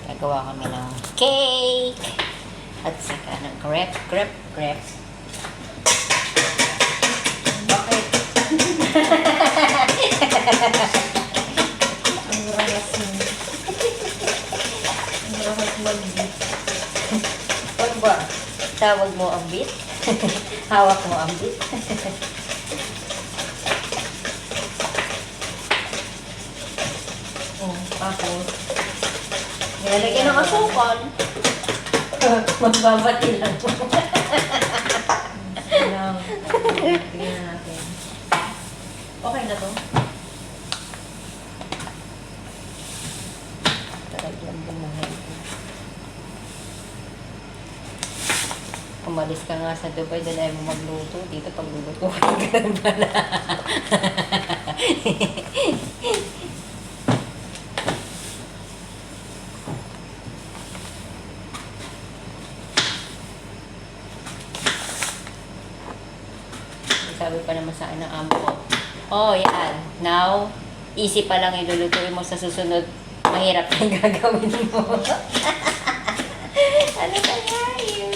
Nagawa kami ng cake at saka ng crepe. Bakit? Ang raras mo. Ang raras mag-beat. Wag ba? Tawag mo ang bit? Hawak mo ang bit? Tapos, Nilalagyan ng asukal. Magbabati lang. lang. Tingnan natin. Okay na to? Talagyan bumuhay. Umalis ka nga sa Dubai, dahil ayaw mo magluto. Dito pagluluto ka ganun pala. Sabi pa naman sa akin ng amo ko, oh yan, now, easy pa lang ilulutuin mo sa susunod. Mahirap yung gagawin mo. Ano kaya yun?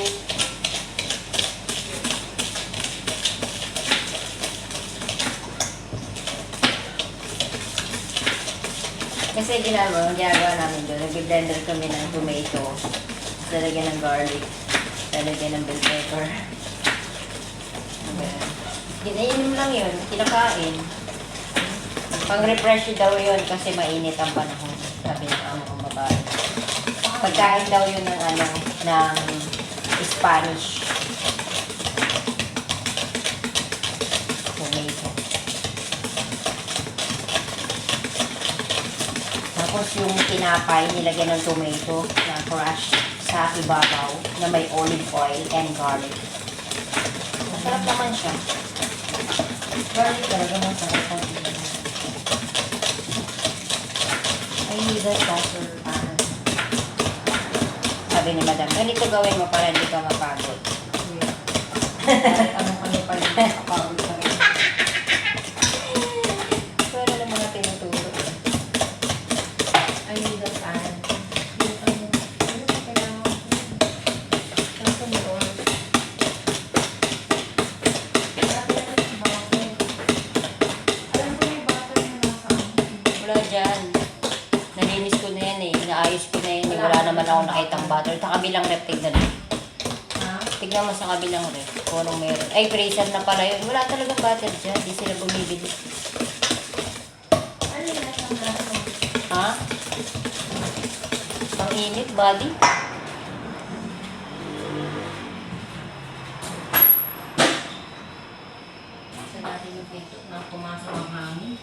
Kasi ginagawa namin doon, nag-blender kami ng tomato, lalagyan ng garlic, lalagyan ng bell pepper. Ginainom lang yun, kinakain. Pang-refresh daw yun kasi mainit ang panahon. Sabi ng amo kong babae. Pagkain daw yun ng ng Spanish. Tomato. Tapos yung tinapay, nilagyan ng tomato na crush sa ibabaw na may olive oil and garlic. Masarap naman siya. Garlic talaga masarap ang I need a saucer pan. Sabi ni Madam, ganito gawin mo para hindi ka mapagod. Kahit anong-ano pa rin nakapagod sa rin. Pero ng mga tinuturo. I need a pan. Yung ano ba kailangan ko? Kaso nito. Alam ko yung butter na nasa Wala dyan. Nalinis ko na yan eh. Naayos ko na yan eh. Wala naman ako nakitang butter. Sa kabilang rep, tignan mo. ha? Tignan mo sa kabilang rep. Kung anong meron. Ay, freezer na pala yun. Wala talagang butter dyan. Di sila bumibili. Ano yung nasa naso? Ha? Ang init, body. Sa natin yung pinto na pumasok ang hangin.